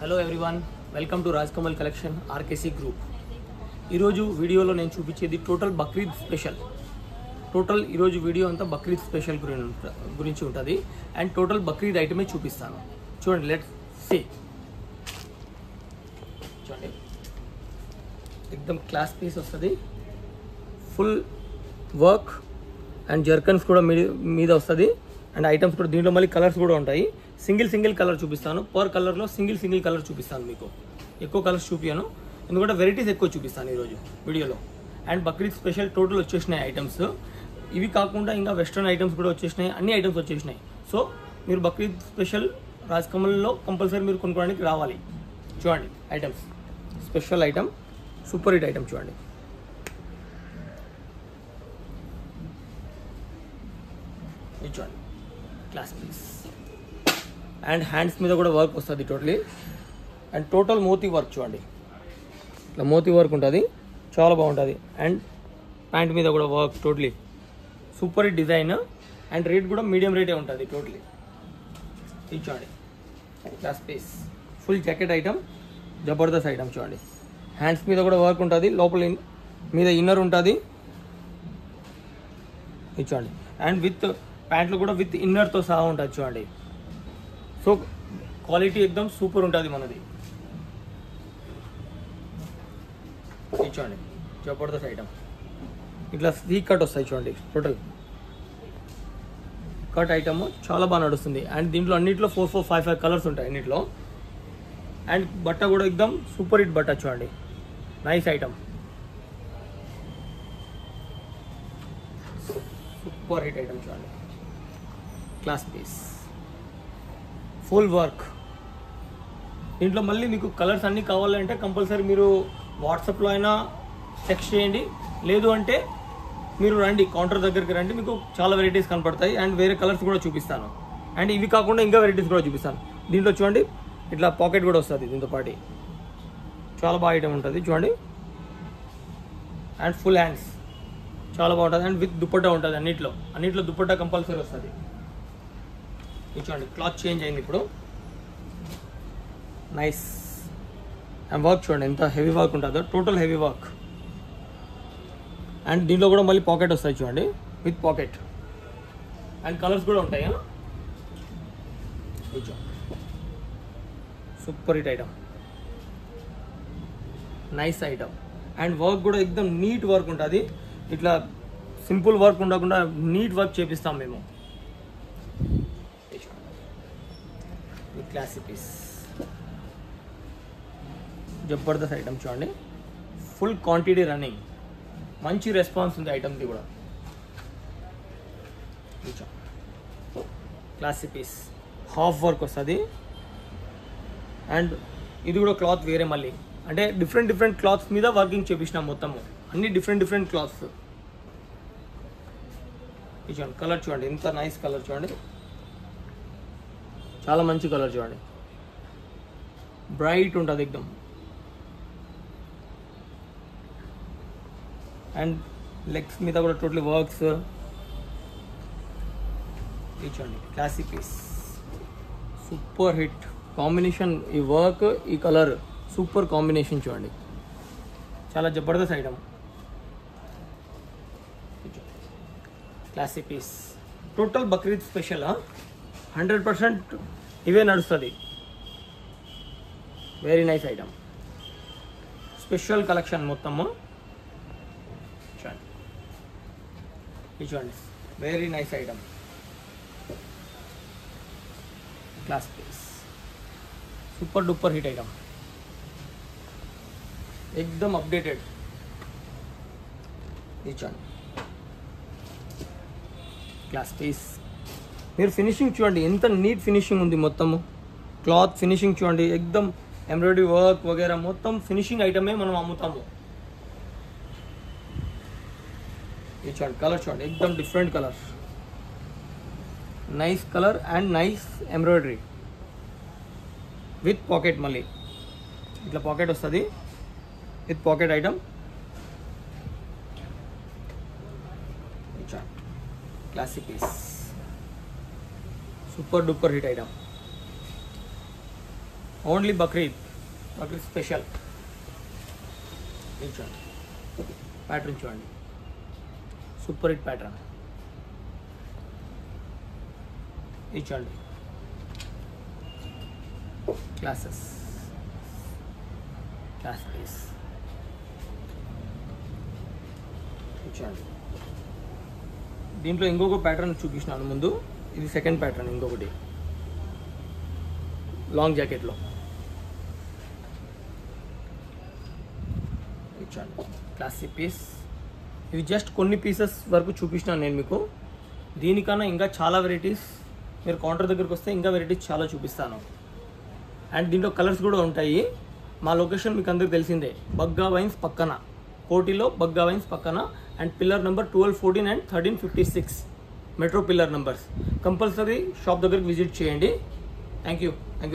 Hello everyone, welcome to Rajkamal collection RKC group. ఈరోజు వీడియోలో నేను చూపించేది టోటల్ బక్రీద్ స్పెషల్. ఈరోజు వీడియో అంతా బక్రీద్ స్పెషల్ గురించి ఉంటుంది అండ్ టోటల్ బక్రీద్ ఐటమే చూపిస్తాను. చూడండి, లెట్స్ సీ. చూడండి, ఎక్దమ్ క్లాస్ పీస్ వస్తుంది, ఫుల్ వర్క్ అండ్ జర్కన్స్ కూడా మీద వస్తుంది అండ్ ఐటమ్స్ కూడా దీంట్లో మళ్ళీ కలర్స్ కూడా ఉంటాయి. సింగిల్ కలర్ చూపిస్తాను, పర్ కలర్లో సింగిల్ కలర్ చూపిస్తాను. మీకు ఎక్కువ కలర్స్ చూపించాను ఎందుకంటే వెరైటీస్ ఎక్కువ చూపిస్తాను ఈరోజు వీడియోలో. అండ్ బక్రీద్ స్పెషల్ టోటల్ వచ్చేసినాయి ఐటమ్స్. ఇవి కాకుండా ఇంకా వెస్ట్రన్ ఐటమ్స్ కూడా వచ్చేసినాయి, అన్ని ఐటమ్స్ వచ్చేసినాయి. సో మీరు బక్రీద్ స్పెషల్ రాజ్కమల్లో కంపల్సరీ మీరు కొనుక్కోవడానికి రావాలి. చూడండి items, special item, super hit item. చూడండి, ఇది చూడండి, క్లాస్ పీస్ అండ్ హ్యాండ్స్ మీద కూడా వర్క్ వస్తుంది టోటలీ. అండ్ టోటల్ మోతీ వర్క్ చూడండి, ఇట్లా మోతీ వర్క్ ఉంటుంది, చాలా బాగుంటుంది. అండ్ ప్యాంట్ మీద కూడా work totally super hit design. And rate కూడా మీడియం రేటే ఉంటుంది టోటలీ. ఇది చూడండి, class piece, full jacket item, జబర్దస్త్ ఐటమ్. చూడండి, హ్యాండ్స్ మీద కూడా వర్క్ ఉంటుంది, లోపల మీద ఇన్నర్ ఉంటుంది. ఇది చూడండి, అండ్ విత్ ప్యాంట్లు కూడా విత్ ఇన్నర్తో సహా ఉంటుంది. చూడండి, సో క్వాలిటీ ఎక్దమ్ సూపర్ ఉంటుంది మనది. ఇది చూడండి, జబర్దస్త్ ఐటమ్. ఇట్లా సీ కట్ వస్తాయి చూడండి, టోటల్ కట్ ఐటమ్ చాలా బాగా నడుస్తుంది. అండ్ దీంట్లో అన్నింటిలో 4, 5 కలర్స్ ఉంటాయి అన్నింటిలో. అండ్ బట్ట కూడా ఎక్దమ్ సూపర్ హిట్ బట్ట. చూడండి, nice item, super hit item. చూడండి, క్లాస్ పీస్, ఫుల్ వర్క్. దీంట్లో మళ్ళీ మీకు కలర్స్ అన్నీ కావాలంటే కంపల్సరీ మీరు వాట్సాప్లో అయినా టెక్స్ట్ చేయండి, లేదు అంటే మీరు రండి, కౌంటర్ దగ్గరికి రండి, మీకు చాలా వెరైటీస్ కనపడతాయి. అండ్ వేరే కలర్స్ కూడా చూపిస్తాను. అండ్ ఇవి కాకుండా ఇంకా వెరైటీస్ కూడా చూపిస్తాను. దీంట్లో చూడండి, ఇట్లా పాకెట్ కూడా వస్తుంది దీంతో పాటు, చాలా బాగా ఐటమ్ ఉంటుంది. చూడండి, అండ్ ఫుల్ హ్యాండ్స్ చాలా బాగుంటుంది. అండ్ విత్ దుపట్టా ఉంటుంది, అన్నిట్లో దుపట్టా కంపల్సరీ వస్తుంది. ఇది చూడండి, క్లాత్ చేంజ్ అయింది ఇప్పుడు, నైస్. అండ్ వర్క్ చూడండి ఎంత హెవీ వర్క్ ఉంటుందో, టోటల్ హెవీ వర్క్. అండ్ దీంట్లో కూడా మళ్ళీ పాకెట్ వస్తాయి చూడండి, విత్ పాకెట్. అండ్ కలర్స్ కూడా ఉంటాయి. Super hit item, nice item. And work కూడా ఎక్దమ్ నీట్ వర్క్ ఉంటుంది, ఇట్లా సింపుల్ వర్క్ ఉండకుండా నీట్ వర్క్ చేపిస్తాం మేము. క్లాసీ పీస్, జబర్దస్త్ ఐటమ్. చూడండి, ఫుల్ క్వాంటిటీ రన్నింగ్, మంచి రెస్పాన్స్ ఉంది ఐటమ్ది కూడా. క్లాసీ పీస్, హాఫ్ వర్క్ వస్తుంది. అండ్ ఇది కూడా క్లాత్ వేరే మళ్ళీ, అంటే డిఫరెంట్ క్లాత్స్ మీద వర్కింగ్ చేపించినాం మొత్తము, అన్ని డిఫరెంట్ క్లాత్స్. ఇది చూడండి, కలర్ చూడండి ఎంత నైస్ కలర్. చూడండి, చాలా మంచి కలర్. చూడండి, బ్రైట్ ఉంటుంది ఎక్దమ్. అండ్ లెగ్స్ మీద కూడా టోటలీ వర్క్స్. ఇది చూడండి, classy piece, super hit combination. ఈ వర్క్, ఈ కలర్ సూపర్ కాంబినేషన్. చూడండి, చాలా జబర్దస్త్ item. Classy piece, total Bakrid special, 100% ఇవే నడుస్తుంది. Very nice item, special collection మొత్తము. చూడండి, ఇది చూడండి, very nice item, class piece, super duper hit item, ఎక్దమ్ అప్డేటెడ్. ఇది చూడండి, క్లాస్ పీస్. మీరు ఫినిషింగ్ చూడండి ఎంత నీట్ ఫినిషింగ్ ఉంది మొత్తము. క్లాత్ ఫినిషింగ్ చూడండి, ఎక్దమ్ ఎంబ్రాయిడరీ వర్క్ వగేరా మొత్తం ఫినిషింగ్ ఐటమే మనం అమ్ముతాము. ఇది చూడండి, కలర్ చూడండి, ఎక్దమ్ different colour, nice colour and nice embroidery with pocket. మళ్ళీ ఇట్లా పాకెట్ వస్తుంది, with pocket item. Classy piece, super duper hit item. Only Bakrid special. చూడండి ప్యాటర్న్, చూడండి సూపర్ హిట్ ప్యాటర్న్. చూడండి క్లాస్ పీస్. చూడండి దీంట్లో ఇంకొక ప్యాటర్న్ చూపించినాను ముందు, ఇది సెకండ్ ప్యాటర్న్. ఇంకొకటి లాంగ్ జాకెట్లో. చూడండి క్లాసిక్ పీస్. ఇవి జస్ట్ కొన్ని పీసెస్ వరకు చూపించినాను నేను మీకు. దీనికన్నా ఇంకా చాలా వెరైటీస్, మీరు కౌంటర్ దగ్గరికి వస్తే ఇంకా వెరైటీస్ చాలా చూపిస్తాను. అండ్ దీంట్లో కలర్స్ కూడా ఉంటాయి. మా లొకేషన్ మీకు అందరికి తెలిసిందే, బగ్గా వైన్స్ పక్కన, కోటిలో బగ్గా వైన్స్ పక్కన. And pillar number 12, 14 and 1356 metro pillar numbers. Compulsory shop దగ్గరికి విజిట్ చేయండి. Thank you.